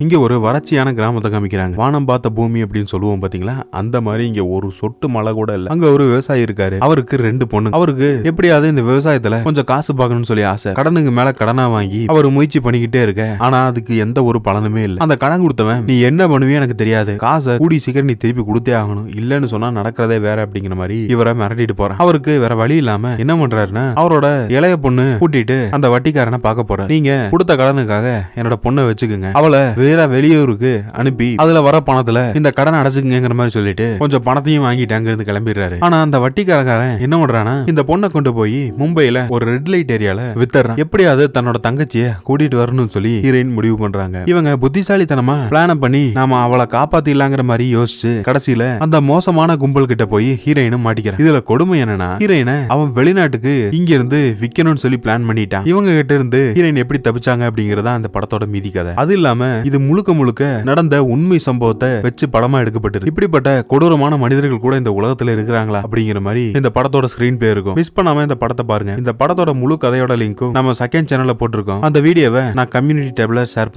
இங்க ஒரு வறட்சியான கிராமத்தை காமிக்கிறாங்க. வானம் பார்த்த பூமி அப்படின்னு சொல்லுவோம் பாத்தீங்களா, அந்த மாதிரி இங்க ஒரு சொட்டு மழை கூட இல்ல. அங்க ஒரு விவசாயி இருக்காரு. அவருக்கு 2 பொண்ணு. அவருக்கு எப்படியாவது இந்த விவசாயத்துல கொஞ்சம் காசு பார்க்கணும்னு சொல்லி ஆசை. கடனுக்கு மேல கடனா வாங்கி அவர் முயற்சி பண்ணிக்கிட்டே இருக்க. ஆனா அதுக்கு எந்த ஒரு பலனுமே இல்ல. அந்த கடன் கொடுத்தவன், நீ என்ன பண்ணுவே எனக்கு தெரியாது, காசை கூடி சீக்கிரம் நீ திருப்பி கொடுத்தே ஆகணும், இல்லன்னு சொன்னா நடக்கிறதே வேற அப்படிங்கிற மாதிரி இவரை மிரட்டிட்டு போறான். அவருக்கு வேற வழி இல்லாம என்ன பண்றாருன்னா, அவரோட இளைய பொண்ணு கூட்டிட்டு அந்த வட்டிக்காரனை பார்க்க போறாரு. நீங்க கொடுத்த கடனுக்காக என்னோட பொண்ணை வச்சுக்குங்க, அவளை வேற வெளியூருக்கு அனுப்பி அதுல வர பணத்துல இந்த கடன் அடைச்சுக்குங்கிற மாதிரி சொல்லிட்டு கொஞ்சம் பணத்தையும் வாங்கிட்டு அங்க இருந்து கிளம்பிடுறாரு. ஆனா அந்த வட்டிக்காரன் என்ன பண்றானா, இந்த பொண்ணை கொண்டு போய் மும்பைல ஒரு ரெட் லைட் ஏரியால வித்தர்றான். எப்படியாவது தன்னோட தங்கச்சிய கூட்டிட்டு வரணும்னு சொல்லி ஹீரோயின் முடிவு பண்றாங்க. இவங்க புத்திசாலித்தனமா பிளான பண்ணி நாம அவளை காப்பாத்திடலாங்கிற மாதிரி யோசிச்சு கடைசியில அந்த மோசமான கும்பல் கிட்ட போய் ஹீரோயினும் மாட்டிக்கிறான். இதுல கொடுமை என்னன்னா, ஹீரோயினை அவன் வெளிநாட்டுக்கு இங்க இருந்து விக்கணும்னு சொல்லி பிளான் பண்ணிட்டான். இவங்க கிட்ட இருந்து ஹீரோயின் எப்படி தப்பிச்சாங்க அப்படிங்கறத அந்த படத்தோட மீதி கதை. அது இல்லாம இது முழுக்க நடந்த உண்மை சம்பவத்தை வச்சு படமா எடுக்கப்பட்டிருக்கு. இப்படிப்பட்ட கொடூரமான மனிதர்கள் கூட இந்த உலகத்துல இருக்கிறாங்களா அப்படிங்கிற மாதிரி இந்த படத்தோட ஸ்கிரீன் பிளே இருக்கும். மிஸ் பண்ணாம இந்த படத்தை பாருங்க. இந்த படத்தோட முழு கதையோட லிங்க்கும் நம்ம செகண்ட் சேனல்ல போட்டிருக்கோம். அந்த வீடியோவை நான் கம்யூனிட்டி டேப்ல ஷேர்